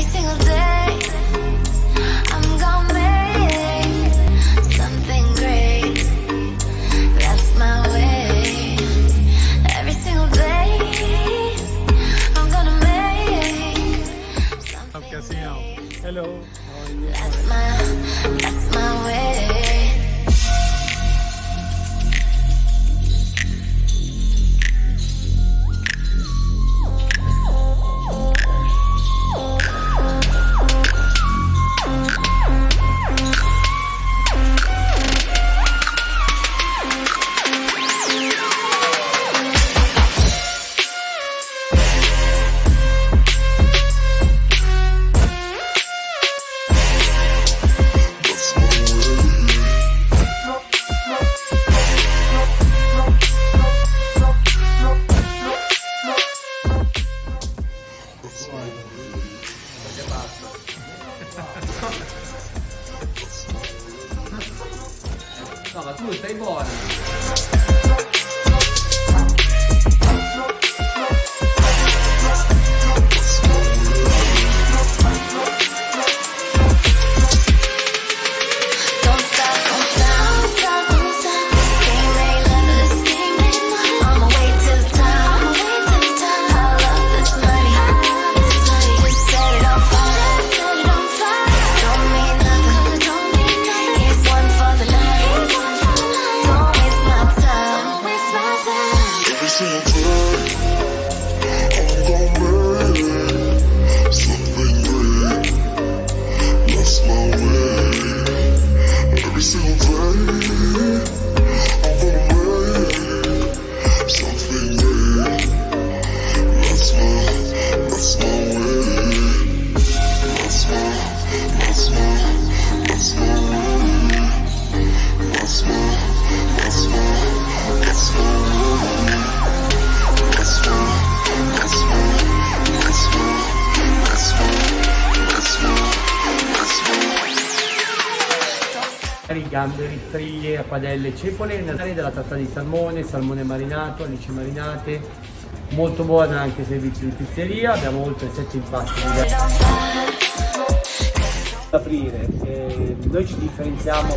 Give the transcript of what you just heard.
Every single day I'm gonna make something great. That's my way. Every single day I'm gonna make something great. Hello. That's my way. No, ma tu stai buona. Gamberi, triglie, padelle, cepole, nasali della tratta di salmone, salmone marinato, alici marinate, molto buona anche servizio di pizzeria, abbiamo oltre 7 impasti da aprire, noi ci differenziamo